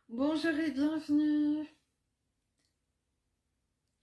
Bonjour et bienvenue.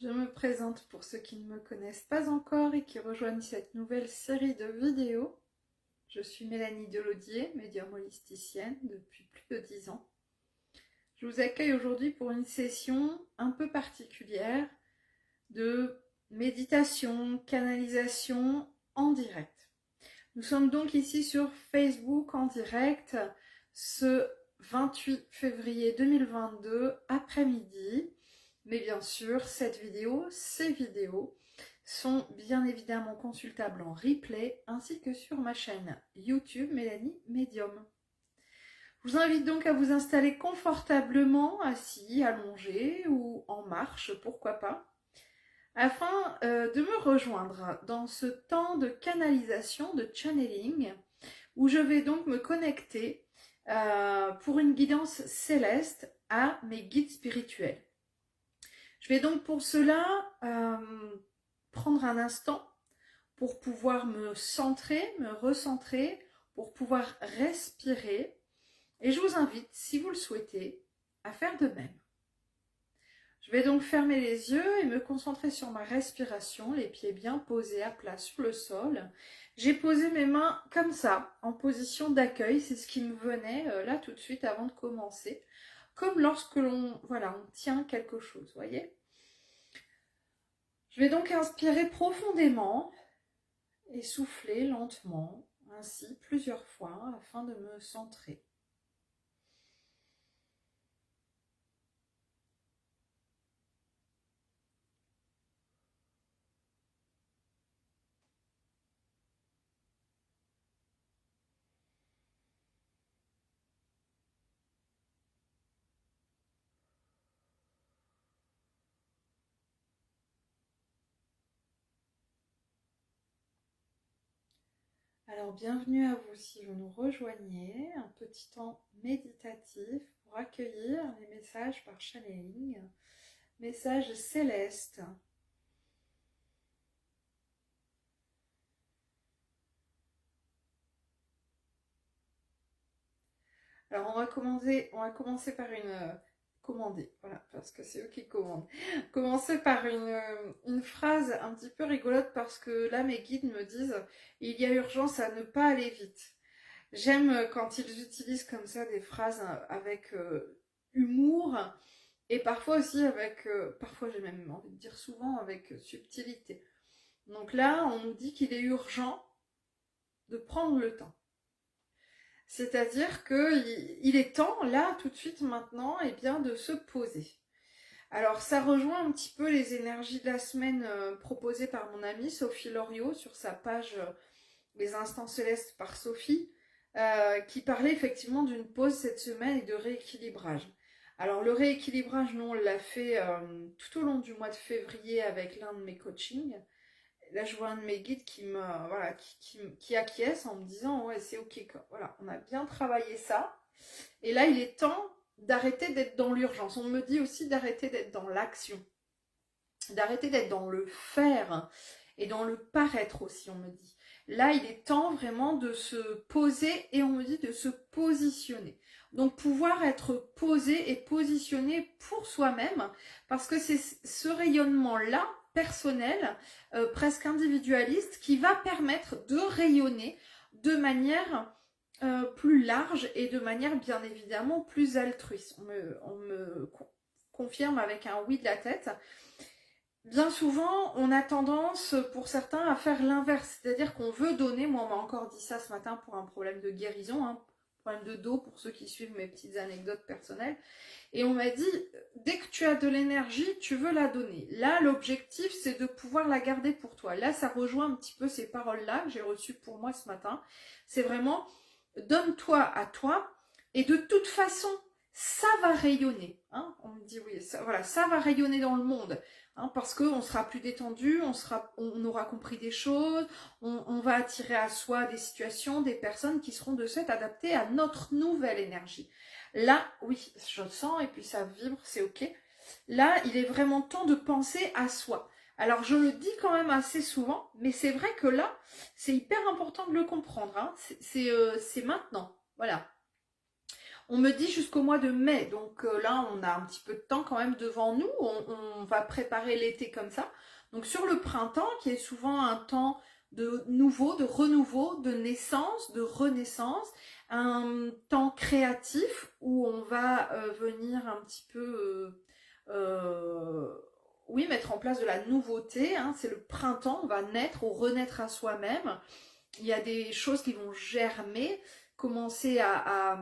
Je me présente pour ceux qui ne me connaissent pas encore et qui rejoignent cette nouvelle série de vidéos. Je suis Mélanie Delaudier, médium holisticienne depuis plus de 10 ans. Je vous accueille aujourd'hui pour une session un peu particulière de méditation, canalisation en direct. Nous sommes donc ici sur Facebook en direct ce 28 février 2022 après-midi. Mais bien sûr, ces vidéos sont bien évidemment consultables en replay ainsi que sur ma chaîne YouTube Mélanie Medium. Je vous invite donc à vous installer confortablement, assis, allongé ou en marche, pourquoi pas, afin de me rejoindre dans ce temps de canalisation, de channeling, où je vais donc me connecter pour une guidance céleste à mes guides spirituels. Je vais donc pour cela prendre un instant pour pouvoir me centrer, me recentrer, pour pouvoir respirer. Et je vous invite, si vous le souhaitez, à faire de même. Je vais donc fermer les yeux et me concentrer sur ma respiration, les pieds bien posés à plat sur le sol. J'ai posé mes mains comme ça, en position d'accueil, c'est ce qui me venait là tout de suite avant de commencer. Comme lorsque on tient quelque chose, voyez. Je vais donc inspirer profondément et souffler lentement, ainsi plusieurs fois, afin de me centrer. Alors bienvenue à vous si vous nous rejoignez, un petit temps méditatif pour accueillir les messages par channeling, messages célestes. Alors on va commencer par commander, voilà, parce que c'est eux qui commandent. Commencer par une phrase un petit peu rigolote parce que là mes guides me disent il y a urgence à ne pas aller vite. J'aime quand ils utilisent comme ça des phrases avec humour et parfois aussi avec, parfois j'ai même envie de dire souvent avec subtilité. Donc là, on nous dit qu'il est urgent de prendre le temps. C'est-à-dire qu'il est temps, là, tout de suite, maintenant, eh bien, de se poser. Alors, ça rejoint un petit peu les énergies de la semaine proposées par mon amie Sophie Loriot sur sa page Les Instants Célestes par Sophie, qui parlait effectivement d'une pause cette semaine et de rééquilibrage. Alors, le rééquilibrage, nous, on l'a fait tout au long du mois de février avec l'un de mes coachings. Là, je vois un de mes guides qui acquiesce en me disant ouais, c'est ok, quoi. Voilà, on a bien travaillé ça. Et là, il est temps d'arrêter d'être dans l'urgence. On me dit aussi d'arrêter d'être dans l'action, d'arrêter d'être dans le faire et dans le paraître aussi, on me dit. Là, il est temps vraiment de se poser et on me dit de se positionner. Donc pouvoir être posé et positionné pour soi-même, parce que c'est ce rayonnement-là, personnel, presque individualiste, qui va permettre de rayonner de manière plus large et de manière bien évidemment plus altruiste. On me confirme avec un oui de la tête. Bien souvent, on a tendance, pour certains, à faire l'inverse. C'est-à-dire qu'on veut donner, moi on m'a encore dit ça ce matin pour un problème de guérison, problème de dos pour ceux qui suivent mes petites anecdotes personnelles. Et on m'a dit, dès que tu as de l'énergie, tu veux la donner. Là, l'objectif, c'est de pouvoir la garder pour toi. Là, ça rejoint un petit peu ces paroles-là que j'ai reçues pour moi ce matin. C'est vraiment, donne-toi à toi, et de toute façon, ça va rayonner. Hein, on me dit, oui, ça, voilà, ça va rayonner dans le monde. Hein, parce qu'on sera plus détendu, on aura compris des choses, on va attirer à soi des situations, des personnes qui seront de fait adaptées à notre nouvelle énergie. Là, oui, je sens et puis ça vibre, c'est ok. Là, il est vraiment temps de penser à soi. Alors, je le dis quand même assez souvent, mais c'est vrai que là, c'est hyper important de le comprendre. Hein. C'est maintenant. Voilà. On me dit jusqu'au mois de mai, donc là on a un petit peu de temps quand même devant nous, on va préparer l'été comme ça. Donc sur le printemps, qui est souvent un temps de nouveau, de renouveau, de naissance, de renaissance, un temps créatif où on va venir un petit peu, oui, mettre en place de la nouveauté, hein. C'est le printemps, on va naître ou renaître à soi-même. Il y a des choses qui vont germer, commencer à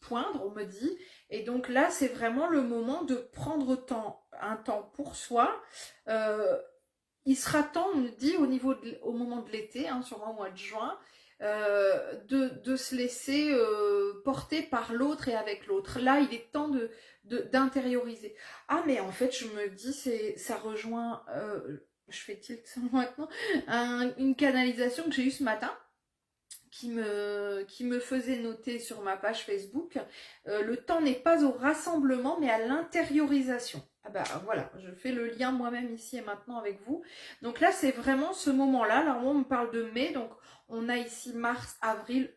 poindre, on me dit. Et donc là, c'est vraiment le moment de prendre un temps pour soi. Euh, il sera temps, on me dit, au moment de l'été, hein, sûrement au mois de juin, de se laisser porter par l'autre et avec l'autre. Là, il est temps d'intérioriser. Ah, mais en fait, je me dis, ça rejoint, je fais tilt maintenant, une canalisation que j'ai eue ce matin qui me faisait noter sur ma page Facebook, le temps n'est pas au rassemblement mais à l'intériorisation. Ah bah voilà, je fais le lien moi-même ici et maintenant avec vous. Donc là, c'est vraiment ce moment-là. Là, on me parle de mai, donc on a ici mars, avril,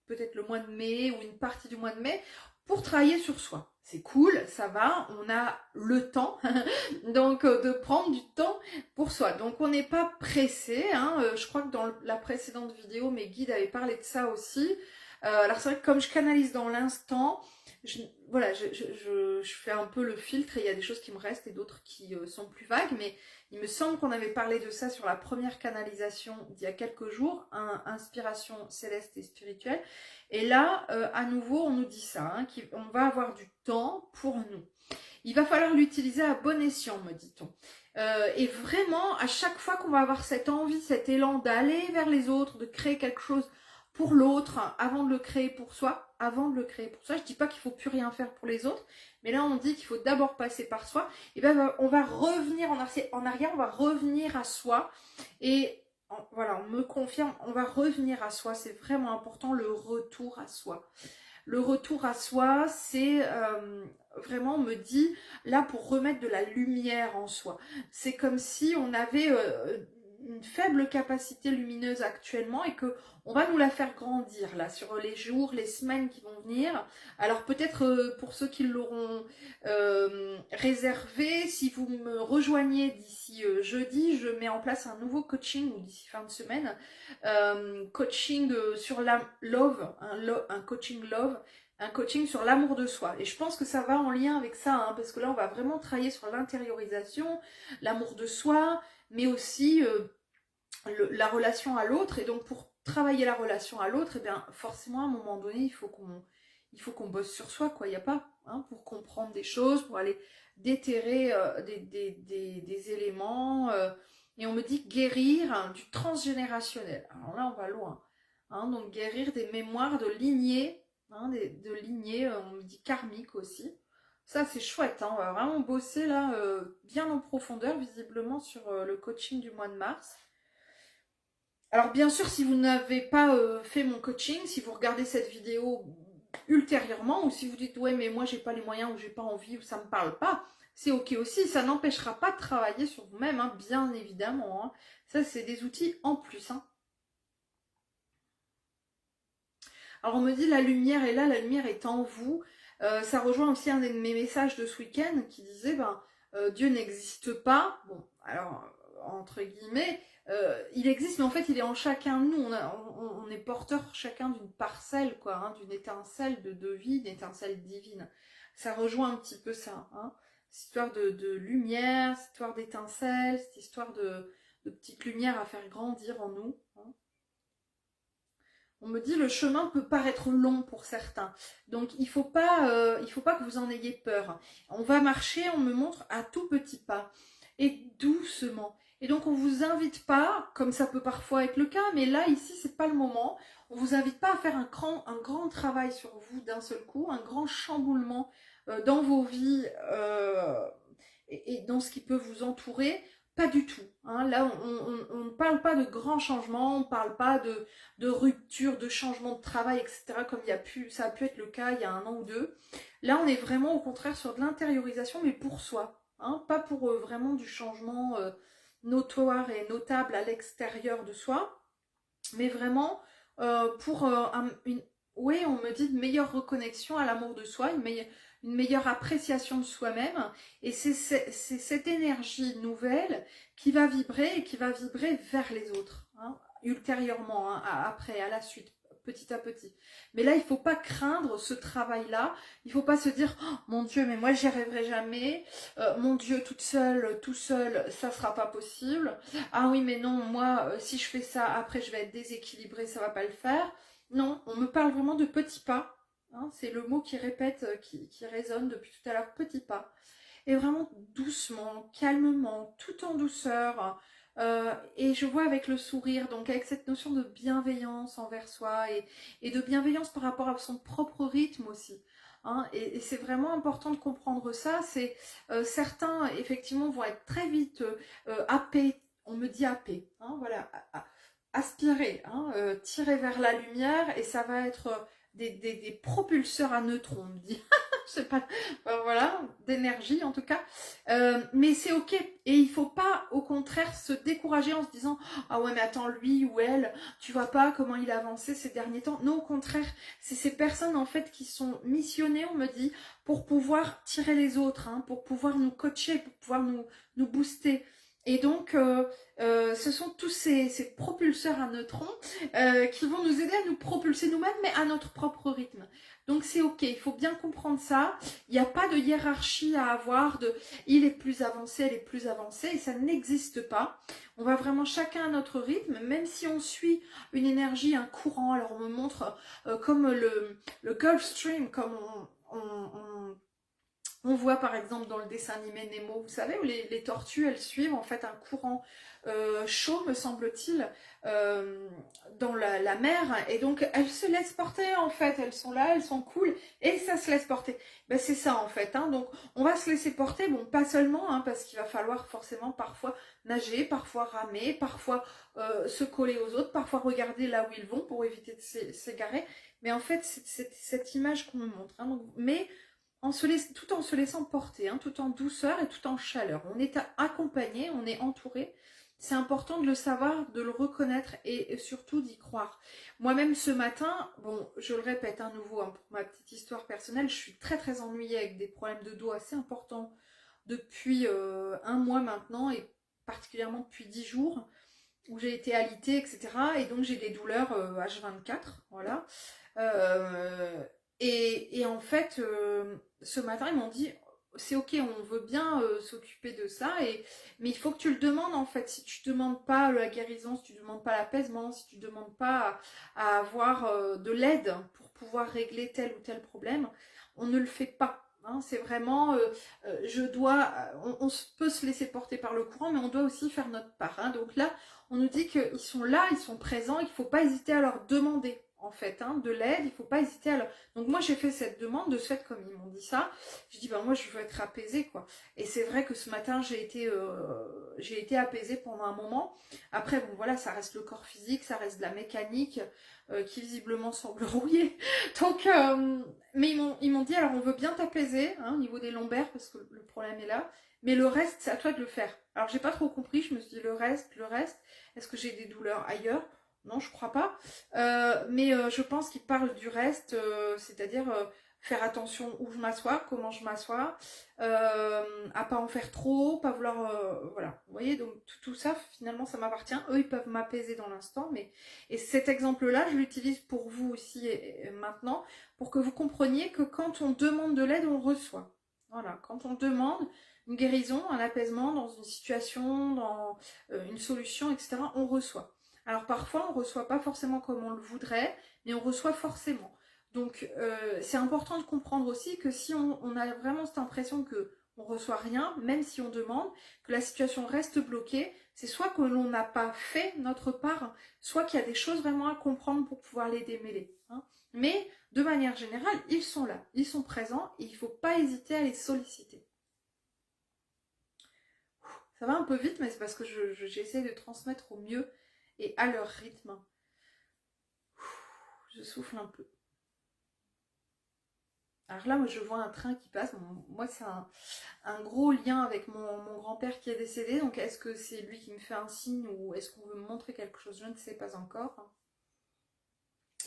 peut-être le mois de mai ou une partie du mois de mai, pour travailler sur soi. C'est cool, ça va, on a le temps, donc de prendre du temps pour soi. Donc on n'est pas pressé, hein. Je crois que dans la précédente vidéo, mes guides avaient parlé de ça aussi. Alors c'est vrai que comme je canalise dans l'instant, voilà, je fais un peu le filtre et il y a des choses qui me restent et d'autres qui sont plus vagues, mais il me semble qu'on avait parlé de ça sur la première canalisation d'il y a quelques jours, inspiration céleste et spirituelle. Et là, à nouveau, on nous dit ça, hein, qu'on va avoir du temps pour nous. Il va falloir l'utiliser à bon escient, me dit-on. Et vraiment, à chaque fois qu'on va avoir cette envie, cet élan d'aller vers les autres, de créer quelque chose pour l'autre, avant de le créer pour soi, je dis pas qu'il faut plus rien faire pour les autres, mais là on dit qu'il faut d'abord passer par soi, et ben on va revenir en arrière, on va revenir à soi, et voilà, on me confirme, on va revenir à soi, c'est vraiment important, le retour à soi. Le retour à soi, c'est vraiment, on me dit, là pour remettre de la lumière en soi. C'est comme si on avait une faible capacité lumineuse actuellement et que on va nous la faire grandir là sur les jours, les semaines qui vont venir. Alors peut-être pour ceux qui l'auront réservé, si vous me rejoignez d'ici jeudi, je mets en place un nouveau coaching ou d'ici fin de semaine, coaching sur la love, un coaching love, un coaching sur l'amour de soi. Et je pense que ça va en lien avec ça, hein, parce que là on va vraiment travailler sur l'intériorisation, l'amour de soi, mais aussi la relation à l'autre. Et donc pour travailler la relation à l'autre, et bien forcément à un moment donné il faut qu'on bosse sur soi, quoi. Il n'y a pas, hein, pour comprendre des choses, pour aller déterrer des éléments. Et on me dit guérir, hein, du transgénérationnel. Alors là on va loin, hein, donc guérir des mémoires de lignée, hein, de lignée, on me dit karmique aussi. Ça c'est chouette, hein, on va vraiment bosser là bien en profondeur visiblement sur le coaching du mois de mars. Alors bien sûr, si vous n'avez pas fait mon coaching, si vous regardez cette vidéo ultérieurement, ou si vous dites ouais mais moi j'ai pas les moyens ou j'ai pas envie ou ça me parle pas, c'est ok aussi, ça n'empêchera pas de travailler sur vous-même, hein, bien évidemment, hein. Ça c'est des outils en plus, hein. Alors on me dit la lumière est là, la lumière est en vous. Ça rejoint aussi un de mes messages de ce week-end qui disait Dieu n'existe pas. Bon, alors entre guillemets, il existe, mais en fait il est en chacun de nous. On est porteur chacun d'une parcelle, quoi, hein, d'une étincelle de vie, d'une étincelle divine. Ça rejoint un petit peu ça, hein. Cette histoire de lumière, cette histoire d'étincelle, cette histoire de petite lumière à faire grandir en nous, hein. On me dit le chemin peut paraître long pour certains. Donc il faut pas que vous en ayez peur. On va marcher, on me montre à tout petit pas et doucement. Et donc on vous invite pas, comme ça peut parfois être le cas, mais là ici c'est pas le moment. On vous invite pas à faire un grand travail sur vous d'un seul coup, un grand chamboulement dans vos vies et dans ce qui peut vous entourer. Pas du tout, hein. Là, on ne parle pas de grands changements, on ne parle pas de rupture, de changement de travail, etc. Comme ça a pu être le cas il y a un an ou deux. Là, on est vraiment au contraire sur de l'intériorisation, mais pour soi, hein, pas pour vraiment du changement notoire et notable à l'extérieur de soi, mais vraiment pour oui, on me dit de meilleure reconnexion à l'amour de soi, une meilleure appréciation de soi-même. Et c'est cette énergie nouvelle qui va vibrer et qui va vibrer vers les autres, hein, ultérieurement, hein, après, à la suite, petit à petit. Mais là, il ne faut pas craindre ce travail-là. Il ne faut pas se dire, oh, mon Dieu, mais moi, j'y arriverai jamais. Mon Dieu, toute seule, tout seul, ça ne sera pas possible. Ah oui, mais non, moi, si je fais ça, après, je vais être déséquilibrée, ça ne va pas le faire. Non, on me parle vraiment de petits pas. Hein, c'est le mot qui répète, qui résonne depuis tout à l'heure, petits pas. Et vraiment doucement, calmement, tout en douceur. Et je vois avec le sourire, donc avec cette notion de bienveillance envers soi et de bienveillance par rapport à son propre rythme aussi. Hein, et c'est vraiment important de comprendre ça. C'est certains effectivement vont être très vite happés. On me dit happés. Hein, voilà, aspirer, hein, tirer vers la lumière et ça va être des propulseurs à neutrons, on me dit. Je sais pas, voilà, d'énergie en tout cas. Mais c'est ok. Et il faut pas, au contraire, se décourager en se disant ah ouais, mais attends, lui ou elle, tu vois pas comment il a avancé ces derniers temps. Non, au contraire, c'est ces personnes en fait qui sont missionnées, on me dit, pour pouvoir tirer les autres, hein, pour pouvoir nous coacher, pour pouvoir nous booster. Et donc, ce sont tous ces propulseurs à neutrons qui vont nous aider à nous propulser nous-mêmes, mais à notre propre rythme. Donc c'est ok, il faut bien comprendre ça. Il n'y a pas de hiérarchie à avoir, de il est plus avancé, elle est plus avancée, et ça n'existe pas. On va vraiment chacun à notre rythme, même si on suit une énergie, un courant. Alors on me montre comme le Gulf Stream, comme on voit par exemple dans le dessin animé Nemo, vous savez, où les tortues, elles suivent en fait un courant chaud, me semble-t-il, dans la mer. Et donc, elles se laissent porter en fait. Elles sont là, elles sont cool, et ça se laisse porter. Ben, c'est ça en fait. Hein. Donc, on va se laisser porter, bon, pas seulement, hein, parce qu'il va falloir forcément parfois nager, parfois ramer, parfois se coller aux autres, parfois regarder là où ils vont pour éviter de s'égarer. Mais en fait, c'est cette image qu'on me montre. Hein. Donc, mais tout en se laissant porter, hein, tout en douceur et tout en chaleur. On est accompagné, on est entouré. C'est important de le savoir, de le reconnaître et surtout d'y croire. Moi-même ce matin, bon, je le répète à nouveau, hein, pour ma petite histoire personnelle, je suis très très ennuyée avec des problèmes de dos assez importants depuis un mois maintenant et particulièrement depuis 10 jours où j'ai été alitée, etc. Et donc j'ai des douleurs H24, voilà. Et en fait, ce matin, ils m'ont dit, c'est ok, on veut bien s'occuper de ça, mais il faut que tu le demandes en fait. Si tu ne demandes pas la guérison, si tu ne demandes pas l'apaisement, si tu ne demandes pas à avoir de l'aide pour pouvoir régler tel ou tel problème, on ne le fait pas. Hein, c'est vraiment, on peut se laisser porter par le courant, mais on doit aussi faire notre part. Hein. Donc là, on nous dit qu'ils sont là, ils sont présents, il ne faut pas hésiter à leur demander en fait, hein, de l'aide, il ne faut pas hésiter à leur... Donc moi j'ai fait cette demande, de ce fait comme ils m'ont dit ça, je dis ben moi je veux être apaisée quoi. Et c'est vrai que ce matin j'ai été apaisée pendant un moment. Après bon voilà, ça reste le corps physique, ça reste de la mécanique qui visiblement semble rouillée. Donc mais ils m'ont dit alors on veut bien t'apaiser hein, au niveau des lombaires parce que le problème est là. Mais le reste, c'est à toi de le faire. Alors, j'ai pas trop compris. Je me suis dit, le reste. Est-ce que j'ai des douleurs ailleurs? Non, je crois pas. Mais je pense qu'il parle du reste, c'est-à-dire faire attention où je m'assois, comment je m'assois, à pas en faire trop, pas vouloir... voilà. Vous voyez, donc tout ça, finalement, ça m'appartient. Eux, ils peuvent m'apaiser dans l'instant. Et cet exemple-là, je l'utilise pour vous aussi et maintenant, pour que vous compreniez que quand on demande de l'aide, on reçoit. Voilà, quand on demande une guérison, un apaisement dans une situation, dans une solution, etc., on reçoit. Alors parfois, on ne reçoit pas forcément comme on le voudrait, mais on reçoit forcément. Donc c'est important de comprendre aussi que si on a vraiment cette impression que on reçoit rien, même si on demande, que la situation reste bloquée, c'est soit que l'on n'a pas fait notre part, soit qu'il y a des choses vraiment à comprendre pour pouvoir les démêler. Hein. Mais de manière générale, ils sont là, ils sont présents et il ne faut pas hésiter à les solliciter. Ça va un peu vite, mais c'est parce que j'essaie de transmettre au mieux et à leur rythme. Je souffle un peu. Alors là, moi, je vois un train qui passe. Moi, c'est un gros lien avec mon grand-père qui est décédé. Donc, est-ce que c'est lui qui me fait un signe ou est-ce qu'on veut me montrer quelque chose? Je ne sais pas encore.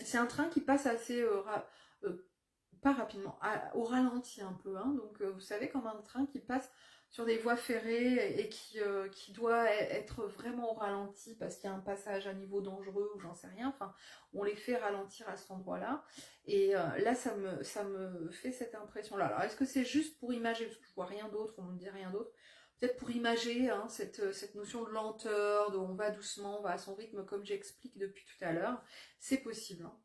C'est un train qui passe assez pas rapidement, au ralenti un peu, hein. Donc vous savez, comme un train qui passe sur des voies ferrées et qui doit être vraiment au ralenti parce qu'il y a un passage à niveau dangereux ou j'en sais rien, enfin on les fait ralentir à cet endroit-là. Et là ça me fait cette impression-là. Alors est-ce que c'est juste pour imager, parce que je vois rien d'autre, on ne me dit rien d'autre, peut-être pour imager, hein, cette notion de lenteur, de on va doucement, on va à son rythme comme j'explique depuis tout à l'heure, c'est possible, hein.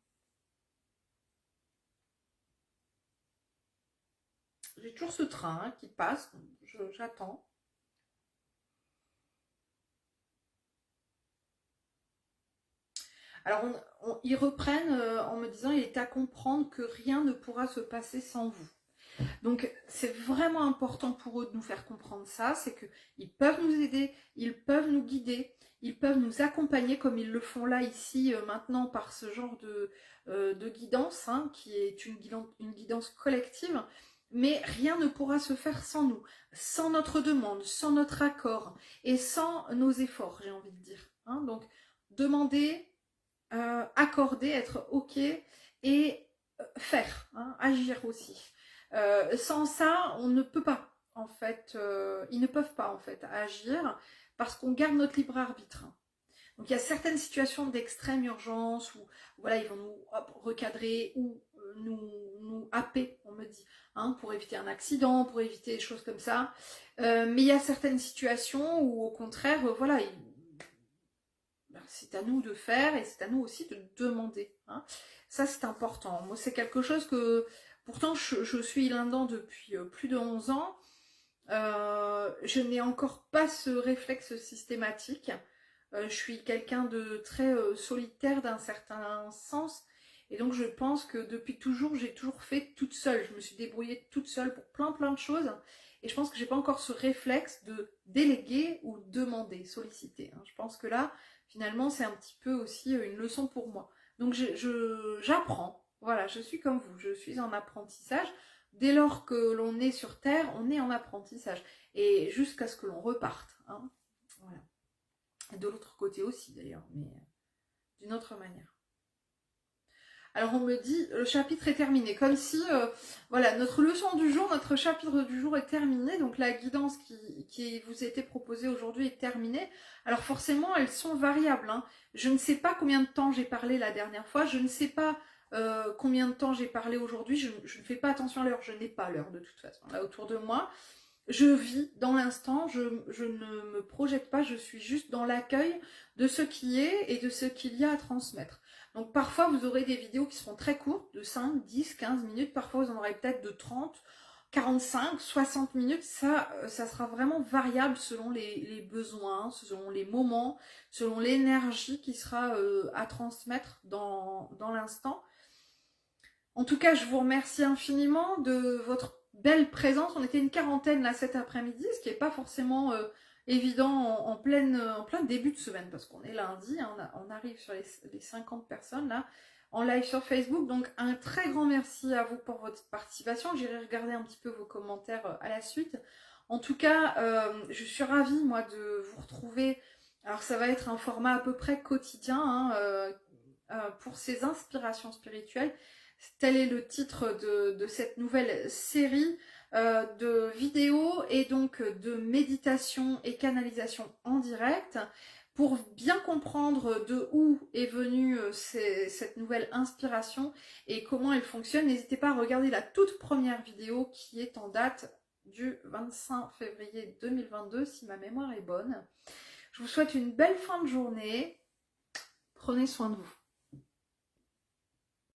J'ai toujours ce train, hein, qui passe, j'attends. Alors, ils reprennent en me disant, il est à comprendre que rien ne pourra se passer sans vous. Donc, c'est vraiment important pour eux de nous faire comprendre ça, c'est qu'ils peuvent nous aider, ils peuvent nous guider, ils peuvent nous accompagner comme ils le font là, ici, maintenant, par ce genre de guidance, hein, qui est une guidance collective. Mais rien ne pourra se faire sans nous, sans notre demande, sans notre accord et sans nos efforts, j'ai envie de dire, hein. Donc, demander, accorder, être OK et faire, hein, agir aussi. Sans ça, on ne peut pas, en fait, ils ne peuvent pas, en fait, agir parce qu'on garde notre libre arbitre. Donc il y a certaines situations d'extrême urgence où voilà, ils vont nous recadrer ou nous happer, on me dit, hein, pour éviter un accident, pour éviter des choses comme ça. Mais il y a certaines situations où au contraire, voilà, c'est à nous de faire et c'est à nous aussi de demander, hein. Ça c'est important. Moi c'est quelque chose que pourtant je suis là-dedans depuis plus de 11 ans. Je n'ai encore pas ce réflexe systématique. Je suis quelqu'un de très solitaire d'un certain sens. Et donc je pense que depuis toujours, j'ai toujours fait toute seule. Je me suis débrouillée toute seule pour plein de choses. Et je pense que j'ai pas encore ce réflexe de déléguer ou demander, solliciter, hein. Je pense que là, finalement, c'est un petit peu aussi une leçon pour moi. Donc j'apprends. Voilà, je suis comme vous. Je suis en apprentissage. Dès lors que l'on est sur Terre, on est en apprentissage. Et jusqu'à ce que l'on reparte, hein. Voilà. Et de l'autre côté aussi d'ailleurs, mais d'une autre manière. Alors on me dit, le chapitre est terminé, comme si, voilà, notre leçon du jour, notre chapitre du jour est terminé, donc la guidance qui vous a été proposée aujourd'hui est terminée. Alors forcément, elles sont variables, hein. Je ne sais pas combien de temps j'ai parlé la dernière fois, je ne sais pas combien de temps j'ai parlé aujourd'hui, je ne fais pas attention à l'heure, je n'ai pas l'heure de toute façon, là autour de moi. Je vis dans l'instant, je ne me projette pas, je suis juste dans l'accueil de ce qui est et de ce qu'il y a à transmettre. Donc parfois vous aurez des vidéos qui seront très courtes, de 5, 10, 15 minutes, parfois vous en aurez peut-être de 30, 45, 60 minutes, ça sera vraiment variable selon les besoins, selon les moments, selon l'énergie qui sera à transmettre dans l'instant. En tout cas, je vous remercie infiniment de votre belle présence. On était une quarantaine là cet après-midi, ce qui n'est pas forcément évident en plein début de semaine, parce qu'on est lundi, hein, on arrive sur les 50 personnes là, en live sur Facebook. Donc un très grand merci à vous pour votre participation. J'irai regarder un petit peu vos commentaires à la suite. En tout cas, je suis ravie moi de vous retrouver. Alors ça va être un format à peu près quotidien, hein, pour ces inspirations spirituelles. Tel est le titre de cette nouvelle série de vidéos et donc de méditation et canalisation en direct. Pour bien comprendre de où est venue cette nouvelle inspiration et comment elle fonctionne, n'hésitez pas à regarder la toute première vidéo qui est en date du 25 février 2022, si ma mémoire est bonne. Je vous souhaite une belle fin de journée. Prenez soin de vous.